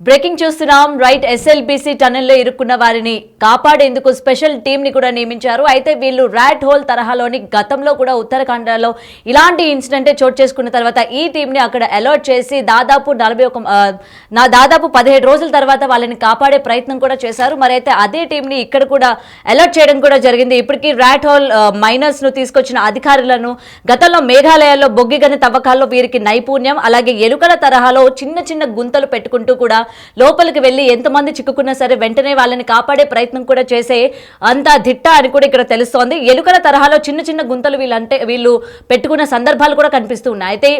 Breaking చూస్తున్నాం. Right, SLBC టనెల్లో ఇరుక్కున్న వారిని కాపాడేందుకు స్పెషల్ టీమ్ ని కూడా నియమించారు. అయితే వీళ్ళు ర్యాట్ హోల్ తరహాలోని గతంలో కూడా ఉత్తరాఖండ్లో ఇలాంటి ఇన్సిడెంటే చోటు చేసుకున్న తర్వాత ఈ టీం ని అక్కడ అలర్ట్ చేసి దాదాపు 17 రోజుల తర్వాత వాళ్ళని కాపాడే ప్రయత్నం కూడా చేశారు. మరి అయితే అదే టీం ని ఇక్కడ కూడా అలర్ట్ చేయడం కూడా జరిగింది. ఇప్పటికీ ర్యాట్ హోల్ మైనర్స్ ను తీసుకొచ్చిన అధికారులను గతంలో మేఘాలయాల్లో బొగ్గిగని తవ్వకాల్లో వీరికి నైపుణ్యం, అలాగే ఎలుకల తరహాలో చిన్న చిన్న గుంతలు పెట్టుకుంటూ కూడా లోపలికి వెళ్లి ఎంతమంది చిక్కుకున్నా సరే వెంటనే వాళ్ళని కాపాడే ప్రయత్నం కూడా చేసే అంత దిట్ట అని కూడా ఇక్కడ తెలుస్తోంది. ఎలుకల తరహాలో చిన్న చిన్న గుంతలు వీళ్ళు పెట్టుకున్న సందర్భాలు కూడా కనిపిస్తూ ఉన్నాయి. అయితే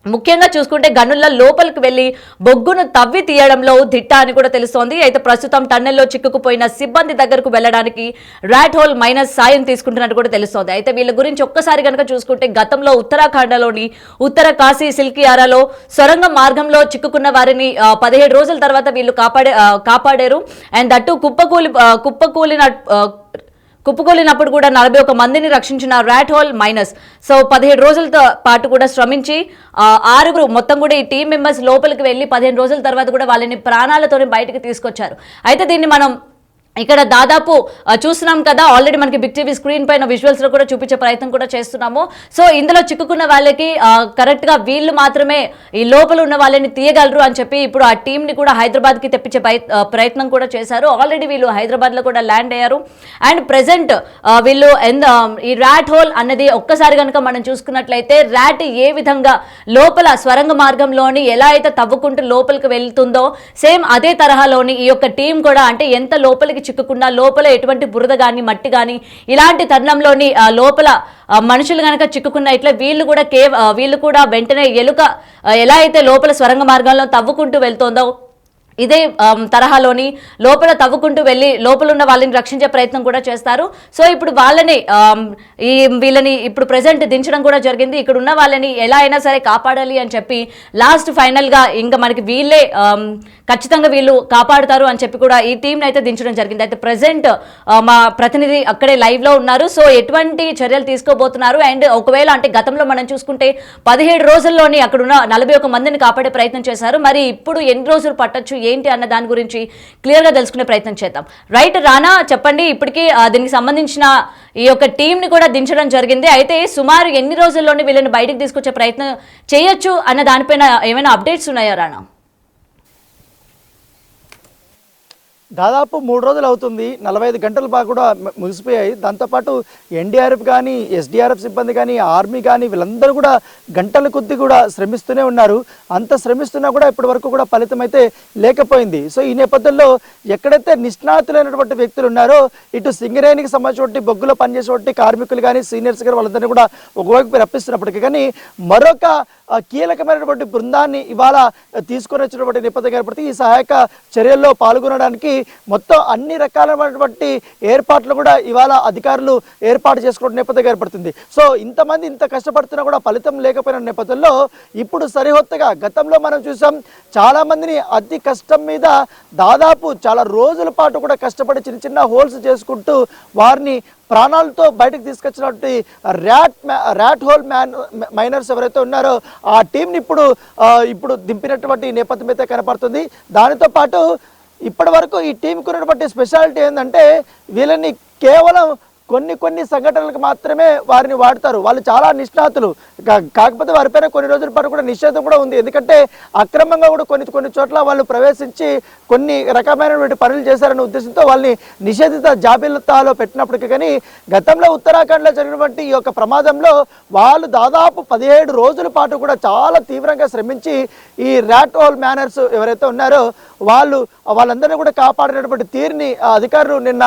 ముఖ్యంగా చూసుకుంటే గనుల్లో లోపలికి వెళ్లి బొగ్గును తవ్వి తీయడంలో దిట్ట అని కూడా తెలుస్తోంది. అయితే ప్రస్తుతం టన్నెల్లో చిక్కుకుపోయిన సిబ్బంది దగ్గరకు వెళ్లడానికి ర్యాట్ హోల్ మైనస్ సాయం తీసుకుంటున్నట్టు కూడా తెలుస్తోంది. అయితే వీళ్ళ గురించి ఒక్కసారి కనుక చూసుకుంటే గతంలో ఉత్తరాఖండ్లోని ఉత్తర కాశీ సిల్కియారాలో సొరంగ మార్గంలో చిక్కుకున్న వారిని 17 రోజుల తర్వాత వీళ్ళు కాపాడారు. అండ్ దట్టు కుప్పకూలినప్పుడు కూడా 41 మందిని రక్షించిన ర్యాట్ హోల్ మైనస్. సో 17 రోజులతో పాటు కూడా శ్రమించి 6 మొత్తం కూడా ఈ టీం మెంబర్స్ లోపలికి వెళ్ళి 15 రోజుల తర్వాత కూడా వాళ్ళని ప్రాణాలతోనే బయటకు తీసుకొచ్చారు. అయితే దీన్ని మనం ఇక్కడ దాదాపు చూస్తున్నాం కదా, ఆల్రెడీ మనకి బిగ్ టీవీ స్క్రీన్ పైన విజువల్స్ లో కూడా చూపించే ప్రయత్నం కూడా చేస్తున్నాము. సో ఇందులో చిక్కుకున్న వాళ్ళకి కరెక్ట్ గా వీళ్ళు మాత్రమే ఈ లోపల ఉన్న వాళ్ళని తీయగలరు అని చెప్పి ఇప్పుడు ఆ టీం ని కూడా హైదరాబాద్ కి తెప్పించే ప్రయత్నం కూడా చేశారు. ఆల్రెడీ వీళ్ళు హైదరాబాద్ లో కూడా ల్యాండ్ అయ్యారు. అండ్ ప్రెసెంట్ వీళ్ళు ఈ ర్యాట్ హోల్ అన్నది ఒక్కసారి కనుక మనం చూసుకున్నట్లయితే ర్యాట్ ఏ విధంగా లోపల స్వరంగ మార్గంలోని ఎలా అయితే తవ్వుకుంటూ లోపలికి వెళ్తుందో సేమ్ అదే తరహాలోని ఈ యొక్క టీం కూడా, అంటే ఎంత లోపలికి చిక్కుకుండా లోపల ఎటువంటి బురద గాని మట్టి గాని ఇలాంటి తరుణంలోని లోపల మనుషులు కనుక చిక్కుకున్న ఇట్లా వీళ్ళు కూడా వెంటనే ఎలుక ఎలా అయితే లోపల స్వరంగ మార్గంలో తవ్వుకుంటూ వెళ్తుందో ఇదే తరహాలోని లోపల తవ్వుకుంటూ వెళ్ళి లోపల ఉన్న వాళ్ళని రక్షించే ప్రయత్నం కూడా చేస్తారు. సో ఇప్పుడు వీళ్ళని ఇప్పుడు ప్రెసెంట్ దించడం కూడా జరిగింది. ఇక్కడ ఉన్న వాళ్ళని ఎలా అయినా సరే కాపాడాలి అని చెప్పి లాస్ట్ ఫైనల్ గా ఇంకా మనకి వీళ్ళే ఖచ్చితంగా వీళ్ళు కాపాడుతారు అని చెప్పి కూడా ఈ టీంని అయితే దించడం జరిగింది. అయితే ప్రెసెంట్ మా ప్రతినిధి అక్కడే లైవ్ లో ఉన్నారు. సో ఎటువంటి చర్యలు తీసుకోబోతున్నారు, అండ్ ఒకవేళ అంటే గతంలో మనం చూసుకుంటే 17 రోజుల్లోని అక్కడ ఉన్న 41 మందిని కాపాడే ప్రయత్నం చేశారు. మరి ఇప్పుడు ఎన్ని రోజులు పట్టొచ్చు ఏంటి అన్న దాని గురించి క్లియర్ గా తెలుసుకునే ప్రయత్నం చేద్దాం. రైట్, రానా చెప్పండి, ఇప్పటికీ దీనికి సంబంధించిన ఈ యొక్క టీం ని కూడా దించడం జరిగింది. అయితే సుమారు ఎన్ని రోజుల్లోనే వీళ్ళని బయటకు తీసుకొచ్చే ప్రయత్నం చేయొచ్చు అన్న దానిపైన ఏమైనా అప్డేట్స్ ఉన్నాయా రానా? దాదాపు 3 రోజులు అవుతుంది. 45 గంటలు బాగా కూడా ముగిసిపోయాయి. దాంతోపాటు ఎన్డీఆర్ఎఫ్ కానీ, ఎస్డీఆర్ఎఫ్ సిబ్బంది కానీ, ఆర్మీ కానీ వీళ్ళందరూ కూడా గంటల కొద్దీ కూడా శ్రమిస్తూనే ఉన్నారు. అంత శ్రమిస్తున్నా కూడా ఇప్పటి వరకు కూడా ఫలితం అయితే లేకపోయింది. సో ఈ నేపథ్యంలో ఎక్కడైతే నిష్ణాతులైనటువంటి వ్యక్తులు ఉన్నారో ఇటు సింగరేణికి సంబంధించిన బొగ్గులో పనిచేసేటువంటి కార్మికులు కానీ, సీనియర్స్ కానీ వాళ్ళందరినీ కూడా ఒకవైపు రప్పిస్తున్నప్పటికీ కానీ మరొక కీలకమైనటువంటి బృందాన్ని ఇవాళ తీసుకొని వచ్చినటువంటి నేపథ్యం ఏర్పడితే ఈ సహాయక చర్యల్లో పాల్గొనడానికి మొత్తం అన్ని రకాలైనటువంటి ఏర్పాట్లు కూడా ఇవాళ అధికారులు ఏర్పాటు చేసుకున్న నేపథ్యం ఏర్పడుతుంది. సో ఇంతమంది ఇంత కష్టపడుతున్నా కూడా ఫలితం లేకపోయిన నేపథ్యంలో ఇప్పుడు సరిహొత్తగా గతంలో మనం చూసాం చాలా మందిని అతి కష్టం మీద దాదాపు చాలా రోజుల పాటు కూడా కష్టపడి చిన్న చిన్న హోల్స్ చేసుకుంటూ వారిని ప్రాణాలతో బయటకు తీసుకొచ్చినటువంటి ర్యాట్ హోల్ మైనర్స్ ఎవరైతే ఉన్నారో ఆ టీంని ఇప్పుడు దింపినటువంటి నేపథ్యం అయితే కనపడుతుంది. దానితో పాటు ఇప్పటి వరకు ఈ టీంకి ఉన్నటువంటి స్పెషాలిటీ ఏంటంటే వీళ్ళని కేవలం కొన్ని సంఘటనలకు మాత్రమే వారిని వాడతారు. వాళ్ళు చాలా నిష్ణాతులు, కాకపోతే వారిపైన కొన్ని రోజుల పాటు కూడా నిషేధం కూడా ఉంది. ఎందుకంటే అక్రమంగా కూడా కొన్ని చోట్ల వాళ్ళు ప్రవేశించి కొన్ని రకమైనటువంటి పనులు చేశారనే ఉద్దేశంతో వాళ్ళని నిషేధిత జాబితాలో పెట్టినప్పటికీ కానీ గతంలో ఉత్తరాఖండ్లో జరిగినటువంటి ఈ యొక్క ప్రమాదంలో వాళ్ళు దాదాపు 17 రోజుల పాటు కూడా చాలా తీవ్రంగా శ్రమించి ఈ ర్యాట్ హోల్ మైనర్స్ ఎవరైతే ఉన్నారో వాళ్ళందరినీ కూడా కాపాడినటువంటి తీరుని అధికారులు నిన్న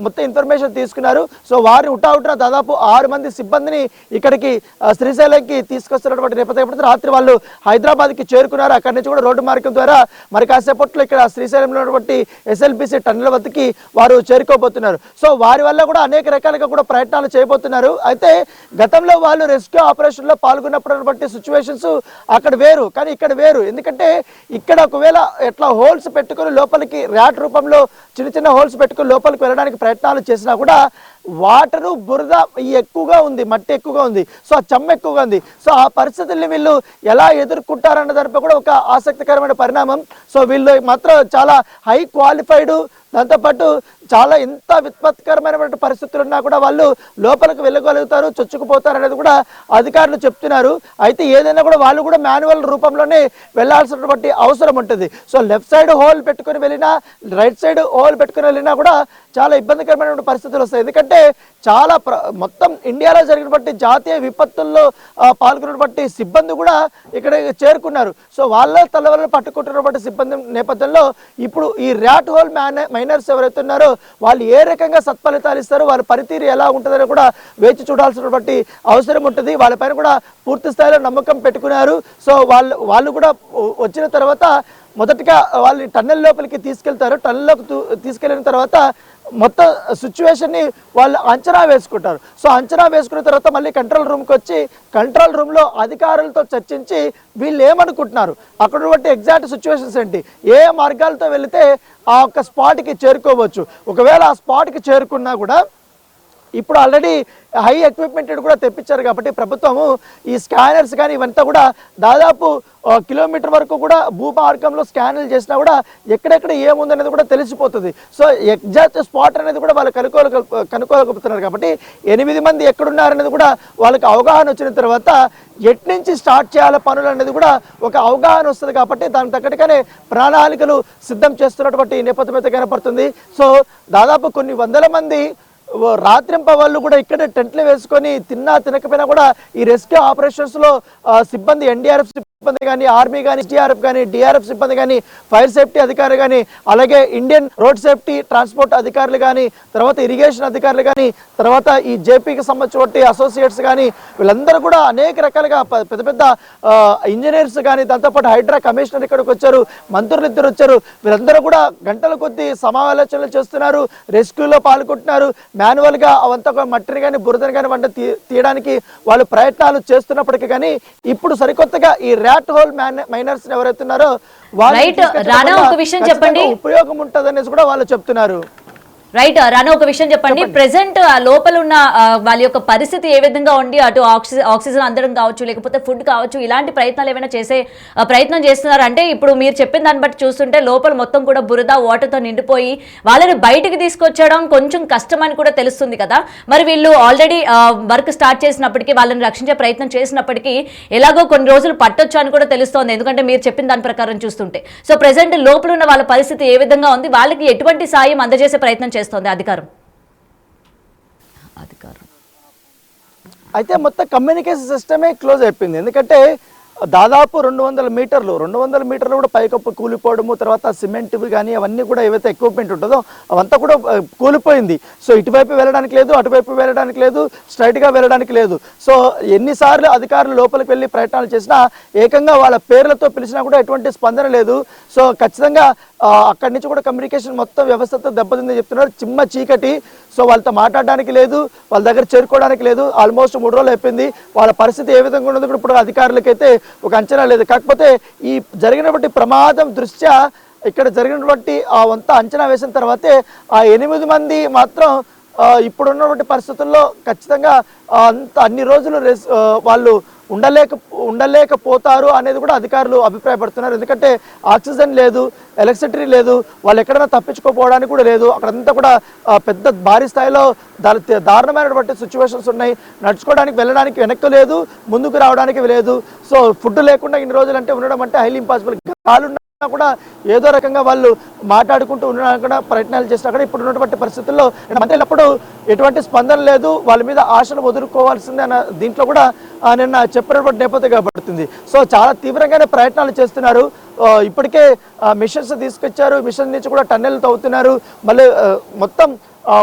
మొత్తం ఇన్ఫర్మేషన్ తీసుకున్నారు. సో వారిని ఉటావుటిన దాదాపు 6 మంది సిబ్బందిని ఇక్కడికి శ్రీశైలంకి తీసుకొస్తున్నటువంటి నేపథ్యం రాత్రి వాళ్ళు హైదరాబాద్కి చేరుకున్నారు. అక్కడి నుంచి కూడా రోడ్డు మార్గం ద్వారా మరి కాసేపట్లో ఇక్కడ శ్రీశైలంలో ఉన్నటువంటి ఎస్ఎల్బిసి టన్నెల వద్దకి వారు చేరుకోబోతున్నారు. సో వారి వల్ల కూడా అనేక రకాలుగా కూడా ప్రయత్నాలు చేయబోతున్నారు. అయితే గతంలో వాళ్ళు రెస్క్యూ ఆపరేషన్లో పాల్గొన్నప్పుడు సిచ్యువేషన్స్ అక్కడ వేరు, కానీ ఇక్కడ వేరు. ఎందుకంటే ఇక్కడ ఒకవేళ ఎట్లా హోల్స్ పెట్టుకుని లోపలికి ర్యాట్ రూపంలో చిన్న హోల్స్ పెట్టుకుని లోపలికి వెళ్ళడానికి ప్రయత్నాలు చేసినా కూడా వాటరు బురద ఎక్కువగా ఉంది, మట్టి ఎక్కువగా ఉంది, సో ఆ చెమ్మ ఎక్కువగా ఉంది. సో ఆ పరిస్థితుల్ని వీళ్ళు ఎలా ఎదుర్కొంటారన్న దానిపై కూడా ఒక ఆసక్తికరమైన పరిణామం. సో వీళ్ళు మాత్రం చాలా హై క్వాలిఫైడ్, దాంతోపాటు చాలా ఎంత విపత్కరమైనటువంటి పరిస్థితులు ఉన్నా కూడా వాళ్ళు లోపలికి వెళ్ళగలుగుతారు, చొచ్చుకుపోతారు అనేది కూడా అధికారులు చెప్తున్నారు. అయితే ఏదైనా కూడా వాళ్ళు కూడా మాన్యువల్ రూపంలోనే వెళ్లాల్సినటువంటి అవసరం ఉంటుంది. సో లెఫ్ట్ సైడ్ హోల్ పెట్టుకుని వెళ్ళినా, రైట్ సైడ్ హోల్ పెట్టుకుని వెళ్ళినా కూడా చాలా ఇబ్బందికరమైనటువంటి పరిస్థితులు వస్తాయి. ఎందుకంటే చాలా మొత్తం ఇండియాలో జరిగినటువంటి జాతీయ విపత్తుల్లో పాల్గొన్నటువంటి సిబ్బంది కూడా ఇక్కడ చేరుకున్నారు. సో వాళ్ళ తలవలను పట్టుకుంటున్నటువంటి సిబ్బంది నేపథ్యంలో ఇప్పుడు ఈ ర్యాట్ హోల్ మైనర్స్ ఎవరైతే ఉన్నారో వాళ్ళు ఏ రకంగా సత్ఫలితాలు ఇస్తారు, వాళ్ళ పనితీరు ఎలా ఉంటుందని కూడా వేచి చూడాల్సినటువంటి అవసరం ఉంటుంది. వాళ్ళపైన కూడా పూర్తి స్థాయిలో నమ్మకం పెట్టుకున్నారు. సో వాళ్ళు కూడా వచ్చిన తర్వాత మొదటిగా వాళ్ళని టన్నెల్ లోపలికి తీసుకెళ్తారు. టన్నెల్లోకి తీసుకెళ్ళిన తర్వాత మొత్తం సిచ్యువేషన్ని వాళ్ళు అంచనా వేసుకుంటారు. సో అంచనా వేసుకున్న తర్వాత మళ్ళీ కంట్రోల్ రూమ్కి వచ్చి కంట్రోల్ రూమ్లో అధికారులతో చర్చించి వీళ్ళు ఏమనుకుంటున్నారు, అక్కడ ఉన్నటువంటి ఎగ్జాక్ట్ సిచ్యువేషన్స్ ఏంటి, ఏ మార్గాలతో వెళితే ఆ ఒక్క స్పాట్కి చేరుకోవచ్చు. ఒకవేళ ఆ స్పాట్కి చేరుకున్నా కూడా ఇప్పుడు ఆల్రెడీ హై ఎక్విప్మెంట్ కూడా తెప్పించారు కాబట్టి ప్రభుత్వము ఈ స్కానర్స్ కానీ ఇవంతా కూడా దాదాపు కిలోమీటర్ వరకు కూడా భూమార్గంలో స్కాన్లు చేసినా కూడా ఎక్కడెక్కడ ఏముందనేది కూడా తెలిసిపోతుంది. సో ఎగ్జాక్ట్ స్పాట్ అనేది కూడా వాళ్ళు కనుక్కోగలుగుతున్నారు కాబట్టి 8 మంది ఎక్కడున్నారనేది కూడా వాళ్ళకి అవగాహన వచ్చిన తర్వాత ఎట్నుంచి స్టార్ట్ చేయాల పనులు అనేది కూడా ఒక అవగాహన వస్తుంది. కాబట్టి దానికి తగ్గట్టుగానే ప్రణాళికలు సిద్ధం చేస్తున్నటువంటి నేపథ్యం అయితే కనపడుతుంది. సో దాదాపు కొన్ని వందల మంది రాత్రింప వాళ్ళు కూడా ఇక్కడ టెంట్లు వేసుకొని తిన్నా తినకపోయినా కూడా ఈ రెస్క్యూ ఆపరేషన్స్లో సిబ్బంది, ఎన్డీఆర్ఎఫ్ సిబ్బంది కానీ, ఆర్మీ కానీ, ఎస్డీఆర్ఎఫ్ కానీ, డిఆర్ఎఫ్ సిబ్బంది కానీ, ఫైర్ సేఫ్టీ అధికారులు కానీ, అలాగే ఇండియన్ రోడ్ సేఫ్టీ ట్రాన్స్పోర్ట్ అధికారులు కానీ, తర్వాత ఇరిగేషన్ అధికారులు కానీ, తర్వాత ఈ జేపీకి సంబంధించిన అసోసియేట్స్ కానీ వీళ్ళందరూ కూడా అనేక రకాలుగా పెద్ద పెద్ద ఇంజనీర్స్ కానీ, దాంతోపాటు హైడ్రా కమిషనర్ ఇక్కడికి వచ్చారు, మంత్రులు ఇద్దరు వచ్చారు. వీళ్ళందరూ కూడా గంటల కొద్దీ సమాలోచనలు చేస్తున్నారు, రెస్క్యూలో పాల్గొంటున్నారు. మాన్యువల్గా అవంతా మట్టిని కానీ బురదని కానీ వంట తీయడానికి వాళ్ళు ప్రయత్నాలు చేస్తున్నప్పటికీ కానీ ఇప్పుడు సరికొత్తగా ఈ ర్యాట్ హోల్ మైనర్స్ ఎవరైతే ఉన్నారో చెప్పండి, ఉపయోగం ఉంటుంది అనేసి కూడా వాళ్ళు చెప్తున్నారు. రైట్ రానా, ఒక విషయం చెప్పండి. ప్రెసెంట్ లోపల ఉన్న వాళ్ళ యొక్క పరిస్థితి ఏ విధంగా ఉండి, అటు ఆక్సిజన్ అందడం కావచ్చు, లేకపోతే ఫుడ్ కావచ్చు, ఇలాంటి ప్రయత్నాలు ఏమైనా చేసే ప్రయత్నం చేస్తున్నారు? అంటే ఇప్పుడు మీరు చెప్పిన దాన్ని బట్టి చూస్తుంటే లోపల మొత్తం కూడా బురద వాటర్తో నిండిపోయి వాళ్ళని బయటికి తీసుకొచ్చడం కొంచెం కష్టం అని కూడా తెలుస్తుంది కదా. మరి వీళ్ళు ఆల్రెడీ వర్క్ స్టార్ట్ చేసినప్పటికీ, వాళ్ళని రక్షించే ప్రయత్నం చేసినప్పటికీ ఎలాగో కొన్ని రోజులు పట్టొచ్చు అని కూడా తెలుస్తోంది, ఎందుకంటే మీరు చెప్పిన దాని ప్రకారం చూస్తుంటే. సో ప్రెసెంట్ లోపల ఉన్న వాళ్ళ పరిస్థితి ఏ విధంగా ఉంది, వాళ్ళకి ఎటువంటి సాయం అందజేసే ప్రయత్నం చేస్తుంది అధికారం? అయితే మొత్తం కమ్యూనికేషన్ సిస్టమే క్లోజ్ అయిపోయింది. ఎందుకంటే దాదాపు 200 మీటర్లు కూడా పైకప్పు కూలిపోవడము, తర్వాత సిమెంట్ కానీ అవన్నీ కూడా ఏవైతే ఎక్విప్మెంట్ ఉంటుందో అవంతా కూడా కూలిపోయింది. సో ఇటువైపు వెళ్ళడానికి లేదు, అటువైపు వెళ్ళడానికి లేదు, స్ట్రైట్గా వెళ్ళడానికి లేదు. సో ఎన్నిసార్లు అధికారులు లోపలికి వెళ్ళి ప్రయత్నాలు చేసినా ఏకంగా వాళ్ళ పేర్లతో పిలిచినా కూడా ఎటువంటి స్పందన లేదు. సో ఖచ్చితంగా అక్కడి నుంచి కూడా కమ్యూనికేషన్ మొత్తం వ్యవస్థతో దెబ్బతిందని చెప్తున్నారు. చిమ్మ చీకటి. సో వాళ్ళతో మాట్లాడడానికి లేదు, వాళ్ళ దగ్గర చేరుకోవడానికి లేదు. ఆల్మోస్ట్ 3 రోజులు అయిపోయింది. వాళ్ళ పరిస్థితి ఏ విధంగా ఉన్నదో కూడా ఇప్పుడు అధికారులకైతే ఒక అంచనా లేదు. కాకపోతే ఈ జరిగినటువంటి ప్రమాదం దృష్ట్యా ఇక్కడ జరిగినటువంటి ఆ వంత అంచనా వేసిన తర్వాతే ఆ 8 మంది మాత్రం ఇప్పుడున్నటువంటి పరిస్థితుల్లో ఖచ్చితంగా అన్ని రోజులు వాళ్ళు ఉండలేకపోతారు అనేది కూడా అధికారులు అభిప్రాయపడుతున్నారు. ఎందుకంటే ఆక్సిజన్ లేదు, ఎలక్ట్రిసిటీ లేదు, వాళ్ళు ఎక్కడైనా తప్పించుకోపోవడానికి కూడా లేదు. అక్కడంతా కూడా పెద్ద భారీ స్థాయిలో దారుణమైనటువంటి సిచ్యువేషన్స్ ఉన్నాయి. నడుచుకోవడానికి వెళ్ళడానికి వెనక్కి లేదు, ముందుకు రావడానికి లేదు. సో ఫుడ్ లేకుండా ఇన్ని రోజులు అంటే ఉండడం అంటే హైలీ ఇంపాసిబుల్. గాలున్నా కూడా ఏదో రకంగా వాళ్ళు మాట్లాడుకుంటూ ఉండడానికి కూడా ప్రయత్నాలు చేసినా కూడా ఇప్పుడు ఉన్నటువంటి పరిస్థితుల్లో మంత్రులప్పుడు ఎటువంటి స్పందన లేదు, వాళ్ళ మీద ఆశలు వదులుకోవాల్సిందే అన్న దీంట్లో కూడా నిన్న చెప్పినటువంటి నేపథ్యం కాబడుతుంది. సో చాలా తీవ్రంగానే ప్రయత్నాలు చేస్తున్నారు. ఇప్పటికే మిషన్స్ తీసుకొచ్చారు, మిషన్ నుంచి కూడా టన్నెల్ తవ్వుతున్నారు. మళ్ళీ మొత్తం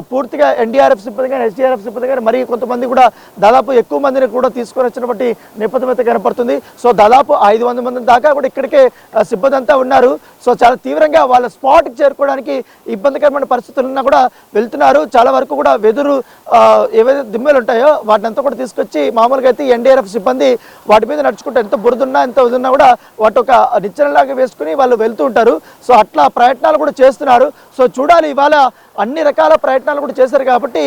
పూర్తిగా ఎన్డీఆర్ఎఫ్ సిబ్బంది కానీ, ఎస్డీఆర్ఎఫ్ సిబ్బంది కానీ, మరి కొంతమంది కూడా దాదాపు ఎక్కువ మందిని కూడా తీసుకొని వచ్చినటువంటి నేపథ్యం అయితే కనపడుతుంది. సో దాదాపు 500 మంది దాకా కూడా ఇక్కడికే సిబ్బంది అంతా ఉన్నారు. సో చాలా తీవ్రంగా వాళ్ళ స్పాట్కి చేరుకోవడానికి ఇబ్బందికరమైన పరిస్థితులు ఉన్నా కూడా వెళ్తున్నారు. చాలా వరకు కూడా వెదురు ఏవైతే దిమ్మలు ఉంటాయో వాటిని అంతా కూడా తీసుకొచ్చి మామూలుగా అయితే ఎన్డీఆర్ఎఫ్ సిబ్బంది వాటి మీద నడుచుకుంటే ఎంత బురదున్నా ఎంత ఉన్నా కూడా వాటి ఒక నిచ్చెనలాగా వేసుకుని వాళ్ళు వెళ్తూ ఉంటారు. సో అట్లా ప్రయత్నాలు కూడా చేస్తున్నారు. సో చూడాలి, ఇవాళ అన్ని రకాల ప్రయత్నాలు కూడా చేశారు కాబట్టి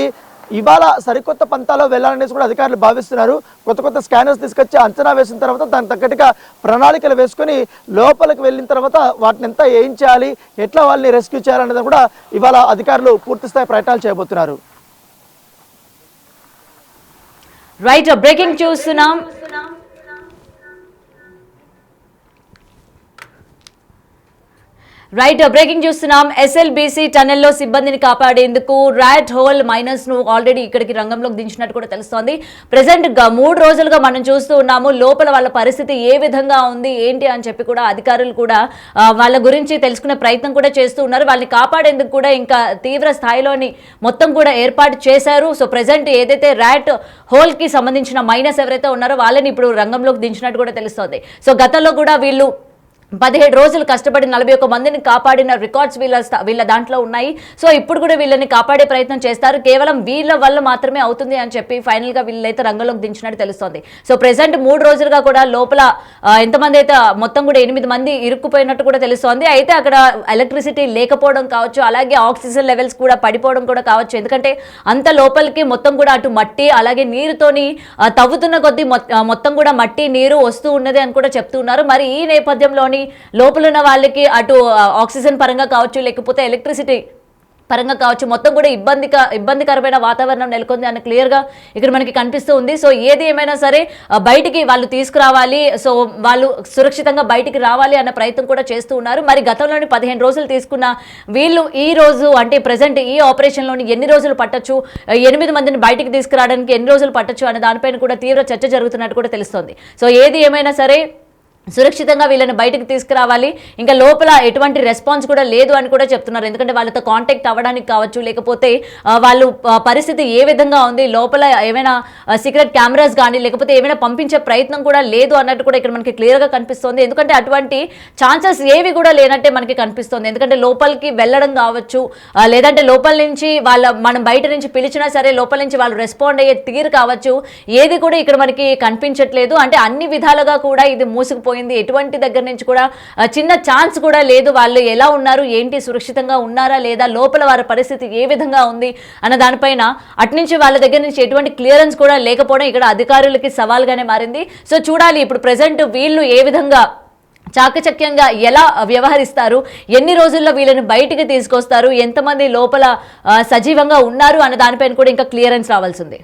ఇవాళ సరికొత్త పంతాలో వెళ్ళాలనేసి కూడా అధికారులు భావిస్తున్నారు. కొత్త స్కానర్స్ తీసుకొచ్చి అంచనా వేసిన తర్వాత దానికి తగ్గట్టుగా ప్రణాళికలు వేసుకొని లోపలికి వెళ్ళిన తర్వాత వాటిని ఎంత ఏం చేయాలి, ఎట్లా వాళ్ళని రెస్క్యూ చేయాలనేది కూడా ఇవాళ అధికారులు పూర్తిస్థాయి ప్రయత్నాలు చేయబోతున్నారు. రైట్, బ్రేకింగ్ చూస్తున్నాం. SLBC టనెల్లో సిబ్బందిని కాపాడేందుకు ర్యాట్ హోల్ మైనస్ ను ఆల్రెడీ ఇక్కడికి రంగంలోకి దించినట్టు కూడా తెలుస్తోంది. ప్రెసెంట్ 3 రోజులుగా మనం చూస్తూ ఉన్నాము లోపల వాళ్ళ పరిస్థితి ఏ విధంగా ఉంది ఏంటి అని చెప్పి కూడా అధికారులు కూడా వాళ్ళ గురించి తెలుసుకునే ప్రయత్నం కూడా చేస్తూ ఉన్నారు. వాళ్ళని కాపాడేందుకు కూడా ఇంకా తీవ్ర స్థాయిలోని మొత్తం కూడా ఏర్పాటు చేశారు. సో ప్రెసెంట్ ఏదైతే ర్యాట్ హోల్ కి సంబంధించిన మైనస్ ఎవరైతే ఉన్నారో వాళ్ళని ఇప్పుడు రంగంలోకి దించినట్టు కూడా తెలుస్తోంది. సో గతంలో కూడా వీళ్ళు 17 రోజులు కష్టపడి 41 మందిని కాపాడిన రికార్డ్స్ వీళ్ళ దాంట్లో ఉన్నాయి. సో ఇప్పుడు కూడా వీళ్ళని కాపాడే ప్రయత్నం చేస్తారు. కేవలం వీళ్ళ వల్ల మాత్రమే అవుతుంది అని చెప్పి ఫైనల్ గా వీళ్ళైతే రంగంలోకి దించినట్టు తెలుస్తోంది. సో ప్రెసెంట్ 3 రోజులుగా కూడా లోపల ఎంతమంది అయితే మొత్తం కూడా 8 మంది ఇరుక్కుపోయినట్టు కూడా తెలుస్తోంది. అయితే అక్కడ ఎలక్ట్రిసిటీ లేకపోవడం కావచ్చు, అలాగే ఆక్సిజన్ లెవెల్స్ కూడా పడిపోవడం కూడా కావచ్చు. ఎందుకంటే అంత లోపలికి మొత్తం కూడా అటు మట్టి అలాగే నీరుతోని తవ్వుతున్న కొద్దీ మొత్తం కూడా మట్టి నీరు వస్తూ ఉన్నది అని కూడా చెప్తూ ఉన్నారు. మరి ఈ నేపథ్యంలోని లోపల ఉన్న వాళ్ళకి అటు ఆక్సిజన్ పరంగా కావచ్చు, లేకపోతే ఎలక్ట్రిసిటీ పరంగా కావచ్చు, మొత్తం కూడా ఇబ్బందికరమైన వాతావరణం నెలకొంది అని క్లియర్గా ఇక్కడ మనకి కనిపిస్తూ ఉంది. సో ఏది ఏమైనా సరే బయటికి వాళ్ళు తీసుకురావాలి, సో వాళ్ళు సురక్షితంగా బయటికి రావాలి అన్న ప్రయత్నం కూడా చేస్తూ ఉన్నారు. మరి గతంలోని 15 రోజులు తీసుకున్న వీళ్ళు ఈ రోజు అంటే ప్రెసెంట్ ఈ ఆపరేషన్లోని ఎన్ని రోజులు పట్టొచ్చు, 8 మందిని బయటికి తీసుకురావడానికి ఎన్ని రోజులు పట్టొచ్చు అనే దానిపైన కూడా తీవ్ర చర్చ జరుగుతున్నట్టు కూడా తెలుస్తోంది. సో ఏది ఏమైనా సరే సురక్షితంగా వీళ్ళని బయటకు తీసుకురావాలి. ఇంకా లోపల ఎటువంటి రెస్పాన్స్ కూడా లేదు అని కూడా చెప్తున్నారు. ఎందుకంటే వాళ్ళతో కాంటాక్ట్ అవ్వడానికి కావచ్చు, లేకపోతే వాళ్ళు పరిస్థితి ఏ విధంగా ఉంది, లోపల ఏమైనా సీక్రెట్ కెమెరాస్ కానీ లేకపోతే ఏమైనా పంపించే ప్రయత్నం కూడా లేదు అన్నట్టు కూడా ఇక్కడ మనకి క్లియర్గా కనిపిస్తుంది. ఎందుకంటే అటువంటి ఛాన్సెస్ ఏవి కూడా లేనట్టే మనకి కనిపిస్తుంది. ఎందుకంటే లోపలికి వెళ్ళడం కావచ్చు, లేదంటే లోపల నుంచి మనం బయట నుంచి పిలిచినా సరే లోపల నుంచి వాళ్ళు రెస్పాండ్ అయ్యే తీరు కావచ్చు, ఏది కూడా ఇక్కడ మనకి కనిపించట్లేదు. అంటే అన్ని విధాలుగా కూడా ఇది మూసుకుపోయింది. ఎటువంటి దగ్గర నుంచి కూడా చిన్న ఛాన్స్ కూడా లేదు. వాళ్ళు ఎలా ఉన్నారు, ఏంటి, సురక్షితంగా ఉన్నారా లేదా, లోపల వారి పరిస్థితి ఏ విధంగా ఉంది అన్న దానిపైన అట్నుంచి వాళ్ళ దగ్గర నుంచి ఎటువంటి క్లియరెన్స్ కూడా లేకపోవడం ఇక్కడ అధికారులకి సవాల్గానే మారింది. సో చూడాలి ఇప్పుడు ప్రెసెంట్ వీళ్ళు ఏ విధంగా చాకచక్యంగా ఎలా వ్యవహరిస్తారు, ఎన్ని రోజుల్లో వీళ్ళని బయటికి తీసుకొస్తారు, ఎంతమంది లోపల సజీవంగా ఉన్నారు అన్న దానిపైన కూడా ఇంకా క్లియరెన్స్ రావాల్సింది.